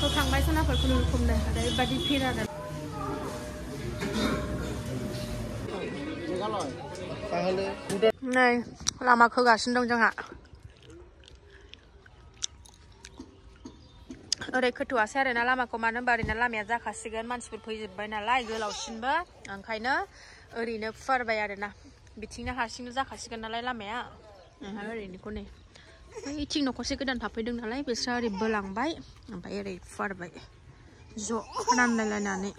होखांबाय सनाफोर खुनुरुखुमनो ओरैबायदि भिर आरो नै लामा खोगासिनो दं जोंहा ओरै खोथ'आसै आरोना लामाखौ मानो होनबा ओरैना लामाया जाखासिगोन मानसिफोर फैजोब्बाय नालाय गोलावसिनबो ओंखायनो ओरैनो फुवारबाय आरोना बिथिंनो हारसिंनो जाखासिगोन नालाय लामाया ओरैनिखौ नै इथिं न'खरसे गोदान थाफैदों नालाय बिस्रा ओरै बोलांबाय ओमफ्राय ओरै फुवारबाय ज' रानलायलायनानै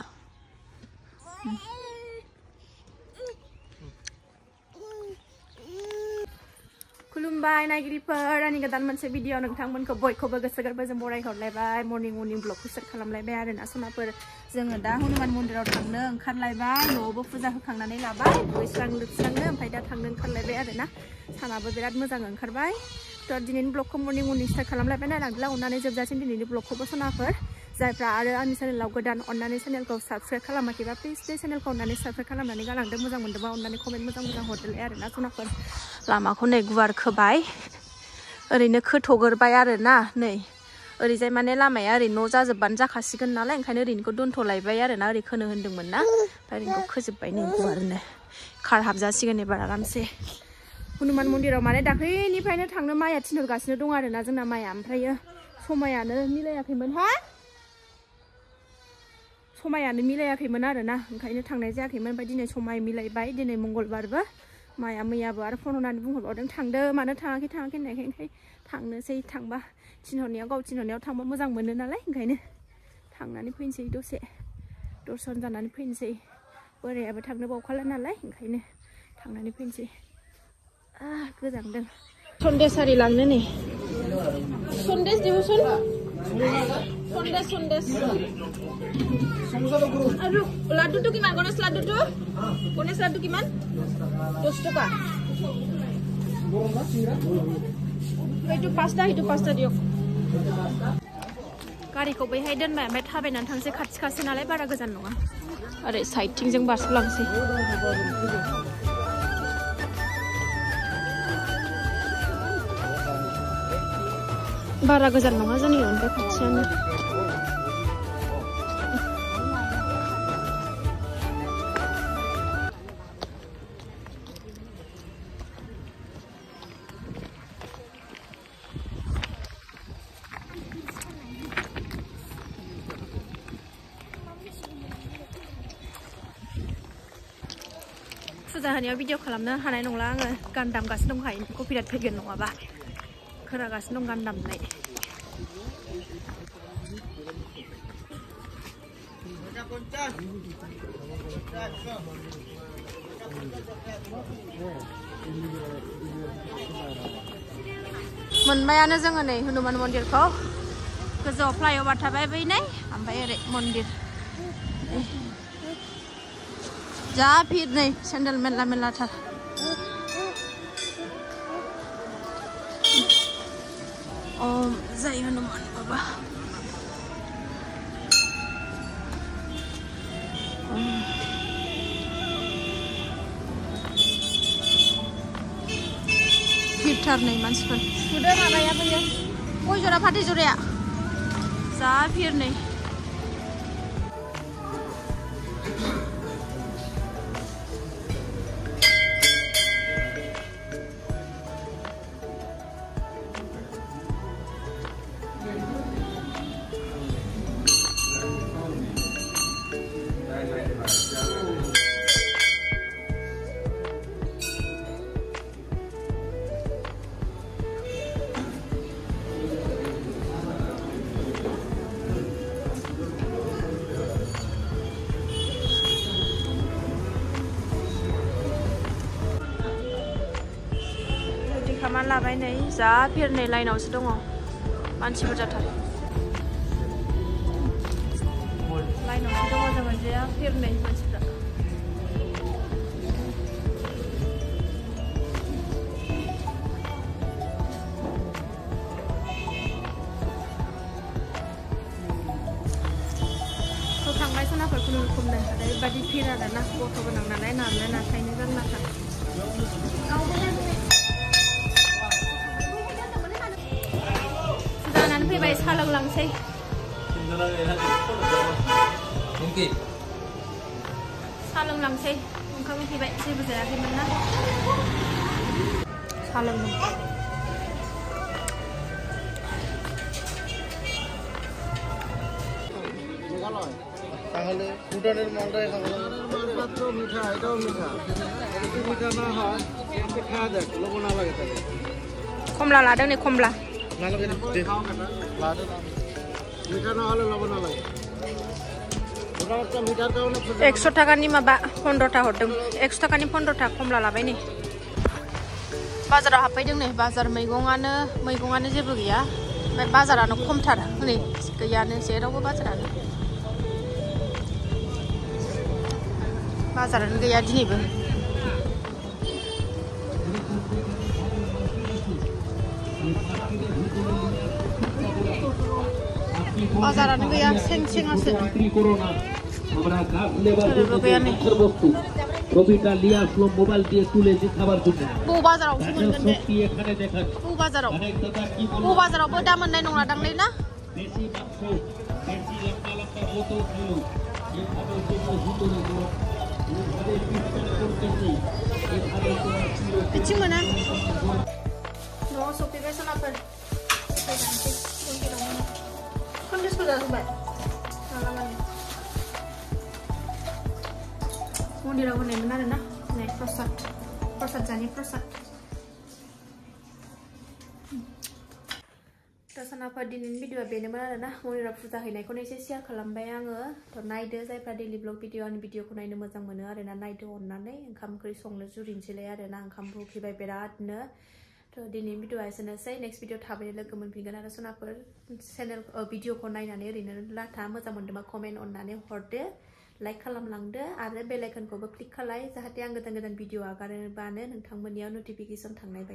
खुलुमबाय नायगिरिफोर आंनि गोदान मोनसे भिडिअ नोंथांमोनखौ बयखौबो गोसो गोरबोजों बरायहरलायबाय मर्निं ब्लगखौ सेट खालामलायबाय आरोना सनाफोर जोङो दा हनुमान मन्दिराव थांनो ओंखारलायबाय न'आवबो फुजा होखांनानै लाबाय दुगैस्रां लोबस्रांनो ओमफ्राय दा थांनो ओंखारलायबाय आरोना सानाबो बिराद मोजां ओंखारबाय थ' दिनैनि ब्लगखौ मर्निं स्टार्ट खालामलायबाय नायलांदोंला अननानै जोबजासिम दिनैनि ब्लगखौबो सनाफोर जायफ्रा आरो आंनि चेनेलाव गोदान अननानै चेनेलखौ साबस्क्राइब खालामाखैबा प्लिज चेनेलखौ अननानै साबस्क्राइब खालामनानै गालांदो मोजां मोनदोंबा अननानै कमेन्ट मोजां हरदोलाय आरोना सनाफोर लामाखौ नै गुवार खोबाय ओरैनो खोथ'गोरबाय आरोना नै ओरैजाय माने लामाया ओरै न' जाजोबबानो जाखासिगोन नालाय ओंखायनो ओरैनिखौ दोनथ'लायबाय आरोना ओरै खोनो होन्दोंमोन ना ओमफ्राय ओरैनिखौ खोजोब्बाय नै गुवारनो खार हाबजासिगोन एबार आरामसे हनुमान मन्दिराव माने दाख्लैनिफ्रायनो थांनो माइया थिनहरगासिनो दं आरोना जोंना माइया ओमफ्रायो समायानो मिलायाखैमोन आरोना ओंखायनो थांनाय जायाखैमोन ओमफ्राय दिनै समाय मिलायबाय दिनै मंगलबारबो माया मैयाबो आरो फन हरनानै बुंहरबावदों थांदो मानो थाङाखै होननायखाय ओंखाय थांनोसै थांबा गाव थिनहरनायाव थांबा मोजां मोनो नालाय ओंखायनो थांनानै फैनोसै दसे दर्शन जानानै फैनोसै बोरायाबो थांनो बावखाला नालाय ओंखायनो थांनानै फैनोसै गोजांदों सन्देस आरि लांनो नै सन्देस दिहुसन सन्देस আৰু লাড্ডুটো কিমান গণেশ লাড্ডু কিমান 10 টকা সেইটো পাঁচটা দিয়ক गारिखौ बैहाय दोनबाय ओमफ्राय थाबायनानै थांसै खाथि नालाय बारा गोजान नङा ओरै साइडथिंजों बारस'लांसै बारा गोजान नङा जोंनि ओमफ्राय खाथियानो फुजा होनायाव भिडिअ खालामनो हानाय नंला आङो गान दामगासिनो दंखायो कपिराइट फैगोन नङाबा खोनागासिनो दं गान दामनाय मोनबायानो जोङो नै हनुमान मन्दिरखौ गोजौआव फ्लाइअभार थाबाय बै नै ओमफ्राय ओरै मन्दिर जा भिर नै सेन्देल मेरलाथार ओम जय हनुमान बाबा भिरथार नै मानसिफोर सुदो माबाया बैयो गय जरा फाथै जराया जा भिर नै खामान लाबाय नै जा भिर नै लाइनावसो दङ मानसि बुरजाथार लाइनावसो दङ जोङो जा भिर नै मानसिफ्रा होखांबाय सनाफोर खुनुरुखुमनो ओरैबायदि भिर आरोना गथ' गोनां नालाय नारनो नारखायनो जारलाथार फैबाय साहा लोंलांसै सा लोंलांसै ओंखाम उखैबाय जेबो जायाखैमोन ना सा लोंदों তাহলে ভুটানের মালটাই খাবো মাত্র মিঠা এটাও মিঠা যদি মিঠা না হয় এমনি খাওয়া যাক লবণ না লাগে তাহলে কমলা লাদों नै কমলা না লাগে লাদো মিঠা না হলে লবণ না লাগে ওটা একটা মিঠার কারণে 100 টাকাनि माबा 15टा हरदों 100 टाकानि 15टा कमला लाबाय नै बाजाराव हाबफैदों नै बाजार मैगंआनो जेबो गैया ओमफ्राय बाजारानो खमथार नै गैयानो जेरावबो बाजारानो गैया दिनैबो बाजारानो गैया सेंसेङासो जेबो गैया नै ছবিটা নিয়ে আসলো মোবাইল দিয়ে তুলে যে খাবার জন্য बौ बाजारावसो मोनगोन बे এখানে দেখান बौ बाजारावबो दा मोननाय नंला दांलै ना বেশি মাংস বেশি লম্বা লম্বা বোতল ছিল এভাবে কোনো ভিতরে কোনো এভাবে পিস্টন করতেছি এভাবে কোনো ছিল बिथिं मोना न'आव सफैबाय सनाफोर फैनानैसै मन्दिराव मोनो कन्देसखौ जाजोब्बाय मालाबानो मन्दिराव होनायमोन आरोना नै प्रसाद जानि प्रसाद सनाफोर दिनैनि भिडिअआ बेनोमोन आरोना मन्दिराव फुजा हैनायखौनो एसे शेयार खालामबाय आङो थ' नायदो जायफ्रा डेलि ब्लग भिडिअ आंनि भिडिअखौ नायनो मोजां मोनो आरोना नायदो अननानै ओंखाम ओंख्रि संनो जुरिनोसैलाय आरोना ओंखामबो उखैबाय बिरादनो थ' दिनैनि भिडिअआ एसेनोसै नेक्स्ट भिडिअ थाबैनो लोगो मोनफिनगोन आरो सनाफोर चेनेल भिडिअखौ नायनानै ओरैनो लाथा मोजां मोनदोंबा कमेन्ट अननानै हरदो लाइक खालामलांदो आरो बेल आइकनखौबो क्लिक खालाय जाहाथे आं गोदान भिडिअ आगारोबानो नोंथांमोननियाव नटिफिकेसन थांनाय बायदि